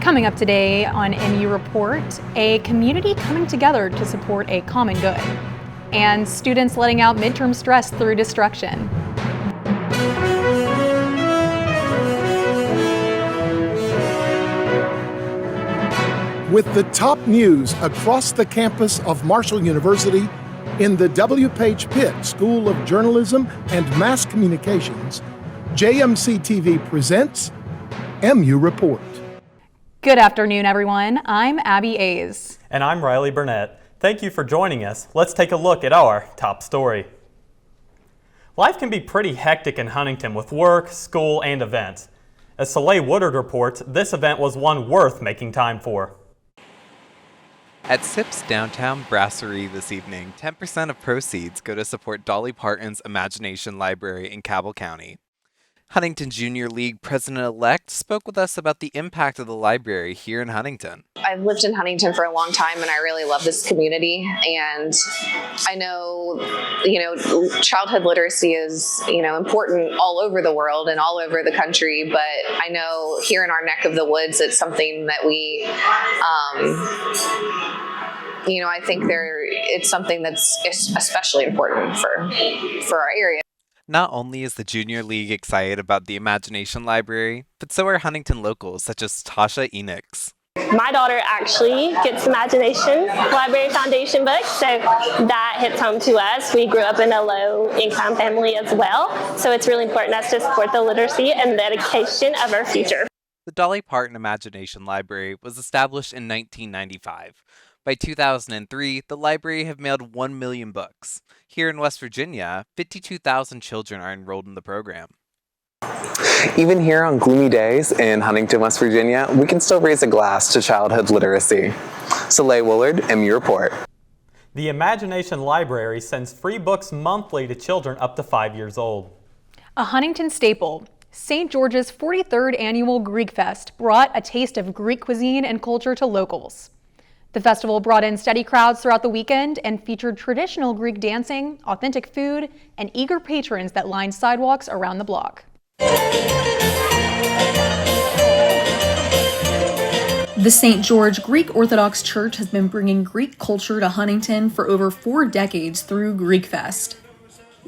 Coming up today on MU Report, a community coming together to support a common good, and students letting out midterm stress through destruction. With the top news across the campus of Marshall University in the W. Page Pitt School of Journalism and Mass Communications, JMC TV presents MU Report. Good afternoon, everyone. I'm Abby A's. And I'm Riley Burnett. Thank you for joining us. Let's take a look at our top story. Life can be pretty hectic in Huntington with work, school, and events. As Soleil Woolard reports, this event was one worth making time for. At SIP's downtown brasserie this evening, 10% of proceeds go to support Dolly Parton's Imagination Library in Cabell County. Huntington Junior League President-elect spoke with us about the impact of the library here in Huntington. I've lived in Huntington for a long time and I really love this community, and I know, childhood literacy is, important all over the world and all over the country, but I know here in our neck of the woods, it's something that we, I think it's something that's especially important for our area. Not only is the Junior League excited about the Imagination Library, but so are Huntington locals such as Tasha Enix. My daughter actually gets Imagination Library Foundation books, so that hits home to us. We grew up in a low-income family as well, so it's really important us to support the literacy and the education of our future. The Dolly Parton Imagination Library was established in 1995. By 2003, the library have mailed 1 million books. Here in West Virginia, 52,000 children are enrolled in the program. Even here on gloomy days in Huntington, West Virginia, we can still raise a glass to childhood literacy. Soleil Woolard, MU Report. The Imagination Library sends free books monthly to children up to 5 years old. A Huntington staple, St. George's 43rd Annual Greek Fest brought a taste of Greek cuisine and culture to locals. The festival brought in steady crowds throughout the weekend and featured traditional Greek dancing, authentic food, and eager patrons that lined sidewalks around the block. The St. George Greek Orthodox Church has been bringing Greek culture to Huntington for over 4 decades through Greek Fest.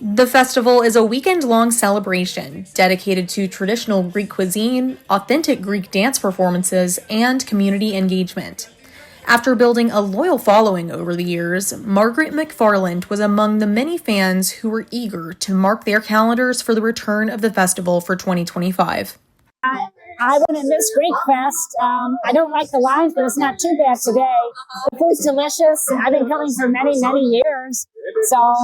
The festival is a weekend-long celebration dedicated to traditional Greek cuisine, authentic Greek dance performances, and community engagement. After building a loyal following over the years, Margaret McFarland was among the many fans who were eager to mark their calendars for the return of the festival for 2025. I wouldn't miss Greek Fest. I don't like the lines, but it's not too bad today. The food's delicious. I've been coming for many, many years. So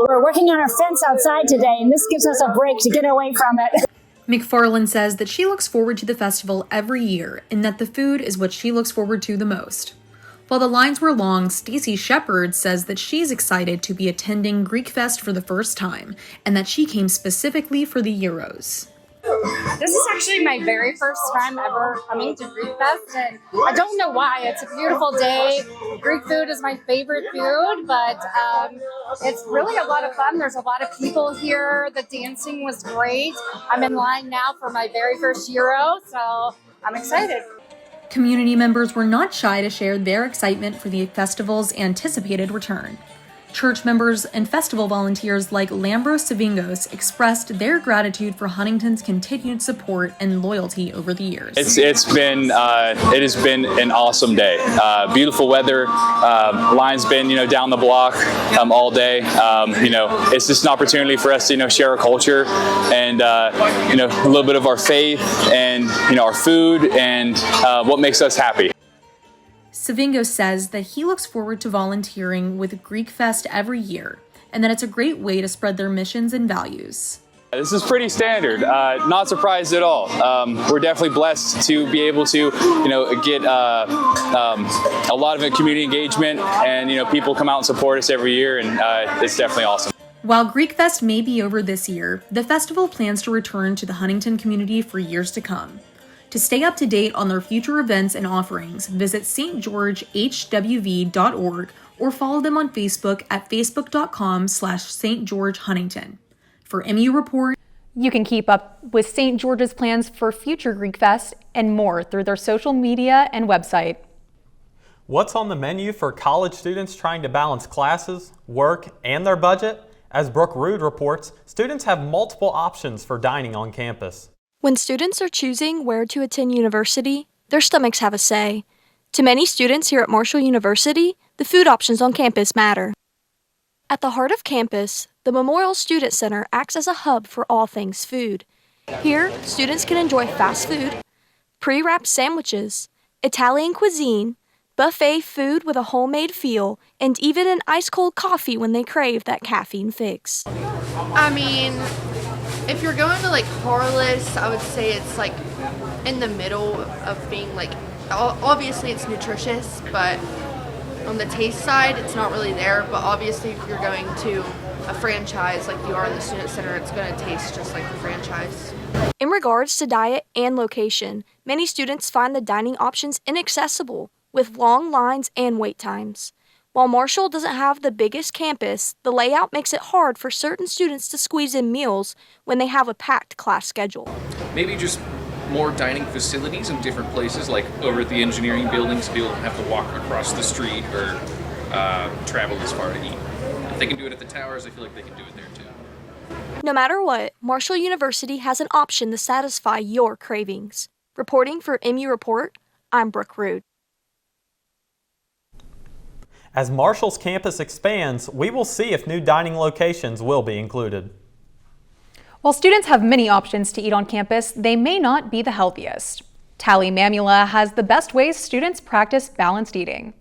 we're working on our fence outside today, and this gives us a break to get away from it. McFarland says that she looks forward to the festival every year and that the food is what she looks forward to the most. While the lines were long, Stacy Shepard says that she's excited to be attending Greek Fest for the first time and that she came specifically for the Euros. This is actually my very first time ever coming to Greek Fest, and I don't know why. It's a beautiful day. Greek food is my favorite food, but it's really a lot of fun. There's a lot of people here. The dancing was great. I'm in line now for my very first Euro, so I'm excited. Community members were not shy to share their excitement for the festival's anticipated return. Church members and festival volunteers like Lambros Savingos expressed their gratitude for Huntington's continued support and loyalty over the years. It has been an awesome day. Beautiful weather. Line's been down the block all day. It's just an opportunity for us to share our culture and a little bit of our faith and our food and what makes us happy. Savingo says that he looks forward to volunteering with Greek Fest every year and that it's a great way to spread their missions and values. This is pretty standard. Not surprised at all. We're definitely blessed to be able to, get a lot of community engagement, and people come out and support us every year, and it's definitely awesome. While Greek Fest may be over this year, the festival plans to return to the Huntington community for years to come. To stay up to date on their future events and offerings, visit stgeorgehwv.org or follow them on Facebook at facebook.com/St. George Huntington. For MU Report, You can keep up with St. George's plans for future Greek Fest and more through their social media and website. What's on the menu for college students trying to balance classes, work, and their budget? As Brooke Rood reports, students have multiple options for dining on campus. When students are choosing where to attend university, their stomachs have a say. To many students here at Marshall University, the food options on campus matter. At the heart of campus, the Memorial Student Center acts as a hub for all things food. Here, students can enjoy fast food, pre-wrapped sandwiches, Italian cuisine, buffet food with a homemade feel, and even an ice-cold coffee when they crave that caffeine fix. I mean, if you're going to like Harless, I would say it's like in the middle of being like, obviously it's nutritious, but on the taste side, it's not really there. But obviously if you're going to a franchise like you are in the Student Center, it's going to taste just like the franchise. In regards to diet and location, many students find the dining options inaccessible, with long lines and wait times. While Marshall doesn't have the biggest campus, the layout makes it hard for certain students to squeeze in meals when they have a packed class schedule. Maybe just more dining facilities in different places, like over at the engineering buildings, so people don't have to walk across the street or travel as far to eat. If they can do it at the towers, I feel like they can do it there too. No matter what, Marshall University has an option to satisfy your cravings. Reporting for MU Report, I'm Brooke Rood. As Marshall's campus expands, we will see if new dining locations will be included. While students have many options to eat on campus, they may not be the healthiest. Tally Mamula has the best ways students practice balanced eating.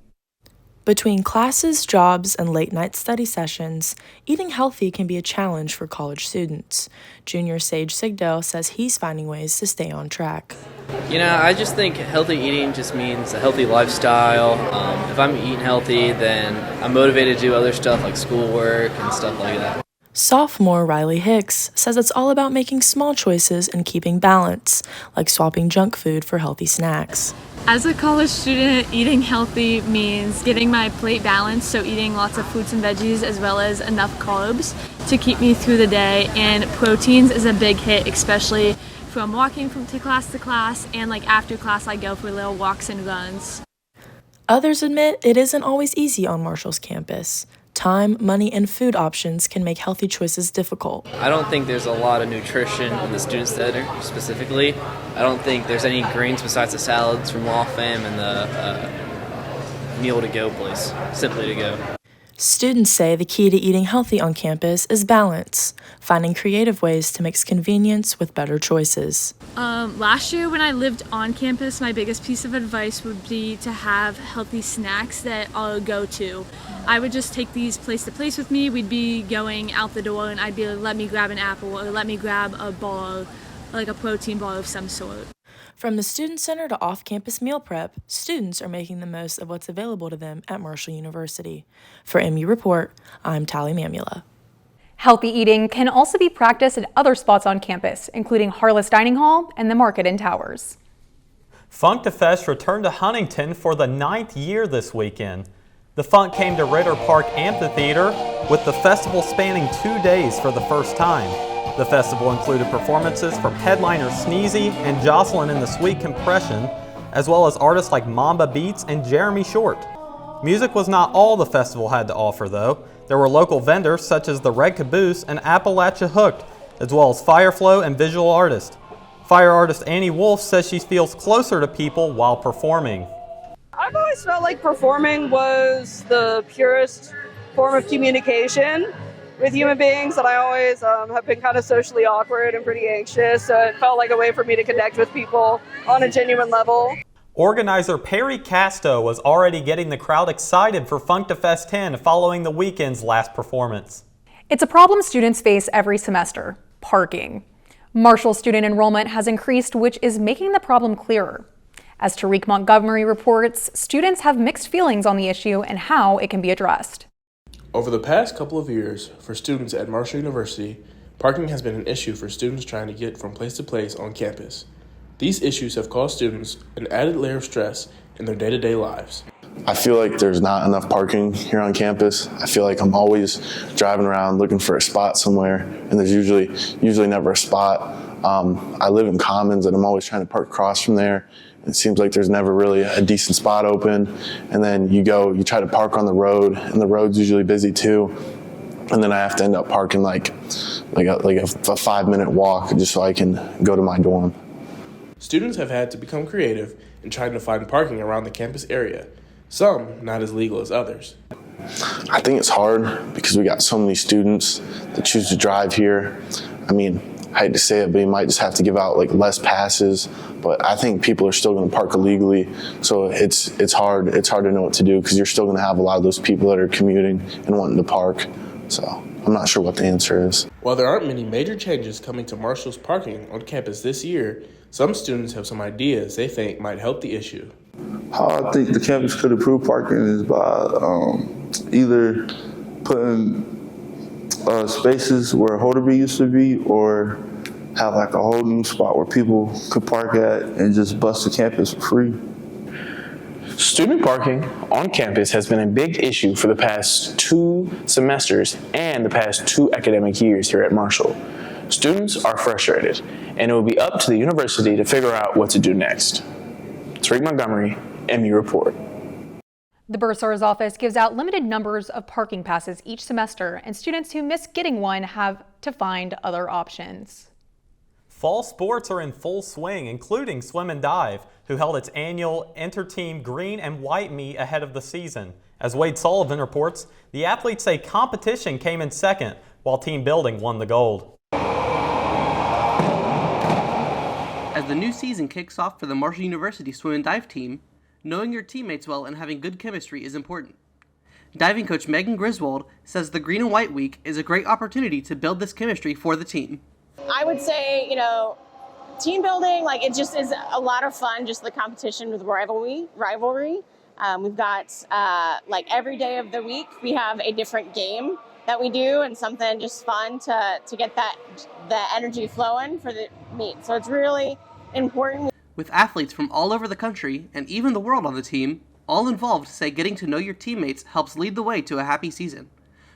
Between classes, jobs, and late-night study sessions, eating healthy can be a challenge for college students. Junior Sage Sigdale says he's finding ways to stay on track. You know, I just think healthy eating just means a healthy lifestyle. If I'm eating healthy, then I'm motivated to do other stuff like schoolwork and stuff like that. Sophomore Riley Hicks says it's all about making small choices and keeping balance, like swapping junk food for healthy snacks. As a college student, eating healthy means getting my plate balanced, so eating lots of fruits and veggies as well as enough carbs to keep me through the day, and proteins is a big hit, especially from walking from to class, and like after class I go for little walks and runs. Others admit it isn't always easy on Marshall's campus. Time, money, and food options can make healthy choices difficult. I don't think there's a lot of nutrition in the student center specifically. I don't think there's any greens besides the salads from Law Fam and the meal to go place, Simply to Go. Students say the key to eating healthy on campus is balance, finding creative ways to mix convenience with better choices. Last year when I lived on campus, my biggest piece of advice would be to have healthy snacks that I'll go to. I would just take these place to place with me. We'd be going out the door and I'd be like, let me grab an apple or let me grab a bar, like a protein bar of some sort. From the Student Center to off-campus meal prep, students are making the most of what's available to them at Marshall University. For MU Report, I'm Tally Mamula. Healthy eating can also be practiced at other spots on campus, including Harless Dining Hall and the Market in Towers. Funkfest returned to Huntington for the 9th year this weekend. The Funk came to Ritter Park Amphitheater, with the festival spanning 2 days for the first time. The festival included performances from headliners Sneezy and Jocelyn in the Sweet Compression, as well as artists like Mamba Beats and Jeremy Short. Music was not all the festival had to offer, though. There were local vendors such as the Red Caboose and Appalachia Hooked, as well as Fireflow and visual artists. Fire artist Annie Wolf says she feels closer to people while performing. I've always felt like performing was the purest form of communication with human beings, and I always have been kind of socially awkward and pretty anxious, so it felt like a way for me to connect with people on a genuine level. Organizer Perry Casto was already getting the crowd excited for Funkfest 10 following the weekend's last performance. It's a problem students face every semester: parking. Marshall student enrollment has increased, which is making the problem clearer. As Tariq Montgomery reports, students have mixed feelings on the issue and how it can be addressed. Over the past couple of years, for students at Marshall University, parking has been an issue for students trying to get from place to place on campus. These issues have caused students an added layer of stress in their day-to-day lives. I feel like there's not enough parking here on campus. I feel like I'm always driving around looking for a spot somewhere, and there's usually never a spot. I live in Commons, and I'm always trying to park across from there. It seems like there's never really a decent spot open. And then you try to park on the road, and the road's usually busy too. And then I have to end up parking like a 5-minute walk just so I can go to my dorm. Students have had to become creative in trying to find parking around the campus area. Some not as legal as others. I think it's hard because we got so many students that choose to drive here. I mean, I hate to say it, but you might just have to give out like less passes. But I think people are still going to park illegally, so it's hard. It's hard to know what to do because you're still going to have a lot of those people that are commuting and wanting to park. So I'm not sure what the answer is. While there aren't many major changes coming to Marshall's parking on campus this year, some students have some ideas they think might help the issue. How I think the campus could improve parking is by either putting spaces where Holderby used to be, or have like a whole new spot where people could park at and just bus the campus for free. Student parking on campus has been a big issue for the past 2 semesters and the past 2 academic years here at Marshall. Students are frustrated, and it will be up to the university to figure out what to do next. Tariq Montgomery, MU Report. The Bursar's office gives out limited numbers of parking passes each semester, and students who miss getting one have to find other options. Fall sports are in full swing, including swim and dive, who held its annual inter-team green and white meet ahead of the season. As Wade Sullivan reports, the athletes say competition came in second, while team building won the gold. As the new season kicks off for the Marshall University swim and dive team, knowing your teammates well and having good chemistry is important. Diving coach Megan Griswold says the Green and White Week is a great opportunity to build this chemistry for the team. I would say, team building, it just is a lot of fun, just the competition with rivalry. We've got, every day of the week, we have a different game that we do and something just fun to get the energy flowing for the meet. So it's really important. With athletes from all over the country and even the world on the team, all involved say getting to know your teammates helps lead the way to a happy season.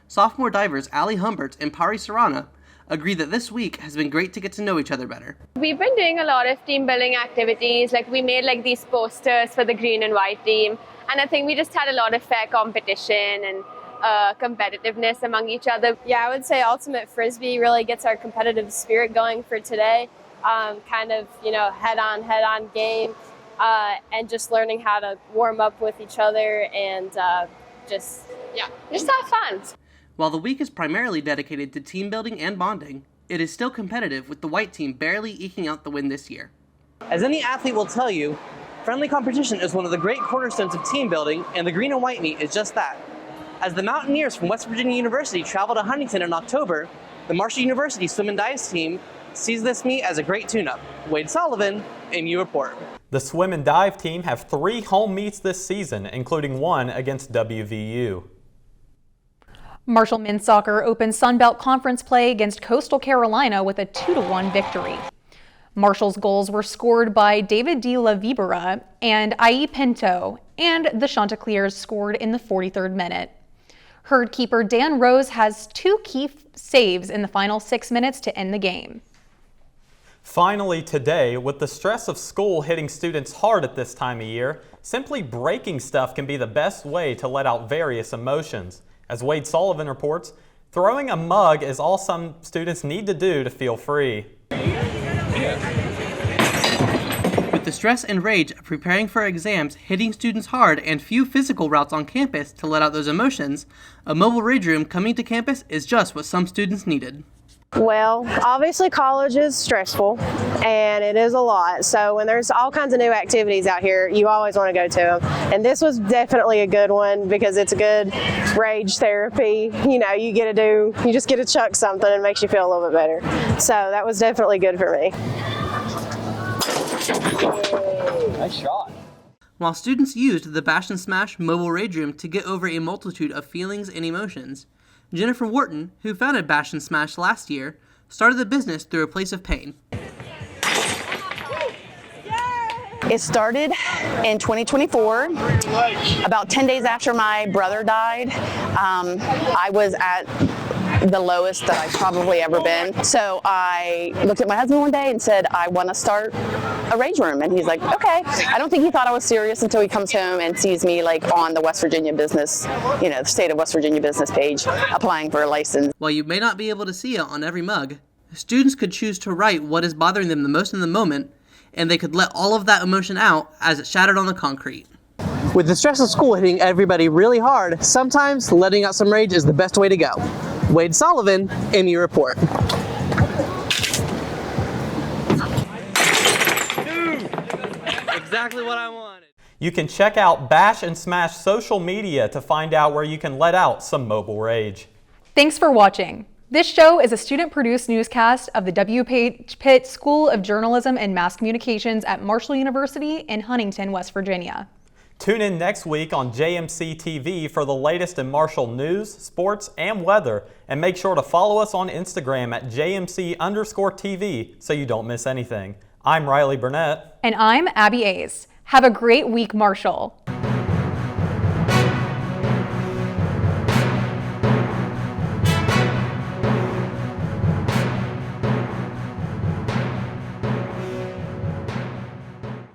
Sophomore divers Allie Humbert and Pari Sarana agree that this week has been great to get to know each other better. We've been doing a lot of team building activities. We made these posters for the green and white team. And I think we just had a lot of fair competition and competitiveness among each other. Yeah, I would say Ultimate Frisbee really gets our competitive spirit going for today. Head-on game, and just learning how to warm up with each other and just have fun. While the week is primarily dedicated to team building and bonding, it is still competitive, with the white team barely eking out the win this year. As any athlete will tell you, friendly competition is one of the great cornerstones of team building, and the Green and White meet is just that. As the Mountaineers from West Virginia University travel to Huntington in October, the Marshall University swim and dive team sees this meet as a great tune-up. Wade Sullivan, MU Report. The swim and dive team have 3 home meets this season, including one against WVU. Marshall men's soccer opened Sun Belt Conference play against Coastal Carolina with a 2-1 victory. Marshall's goals were scored by David De La Vibera and Ai Pinto, and the Chanticleers scored in the 43rd minute. Herd keeper Dan Rose has 2 key saves in the final 6 minutes to end the game. Finally today, with the stress of school hitting students hard at this time of year, simply breaking stuff can be the best way to let out various emotions. As Wade Sullivan reports, throwing a mug is all some students need to do to feel free. With the stress and rage of preparing for exams hitting students hard and few physical routes on campus to let out those emotions, a mobile rage room coming to campus is just what some students needed. Well, obviously college is stressful and it is a lot. So when there's all kinds of new activities out here, you always want to go to them. And this was definitely a good one because it's a good rage therapy. You just get to chuck something and it makes you feel a little bit better. So that was definitely good for me. Nice shot. While students used the Bash and Smash mobile rage room to get over a multitude of feelings and emotions, Jennifer Wharton, who founded Bash and Smash last year, started the business through a place of pain. It started in 2024, about 10 days after my brother died. I was at the lowest that I've probably ever been. So I looked at my husband one day and said, I want to start a rage room. And he's like, okay. I don't think he thought I was serious until he comes home and sees me like on the West Virginia business, the state of West Virginia business page, applying for a license. While you may not be able to see it on every mug, students could choose to write what is bothering them the most in the moment, and they could let all of that emotion out as it shattered on the concrete. With the stress of school hitting everybody really hard, sometimes letting out some rage is the best way to go. Wade Sullivan, MU Report. Exactly what I wanted. You can check out Bash and Smash social media to find out where you can let out some mobile rage. Thanks for watching. This show is a student-produced newscast of the W. Pitt School of Journalism and Mass Communications at Marshall University in Huntington, West Virginia. Tune in next week on JMC TV for the latest in Marshall news, sports, and weather. And make sure to follow us on Instagram at JMC_TV so you don't miss anything. I'm Riley Burnett. And I'm Abby A's. Have a great week, Marshall.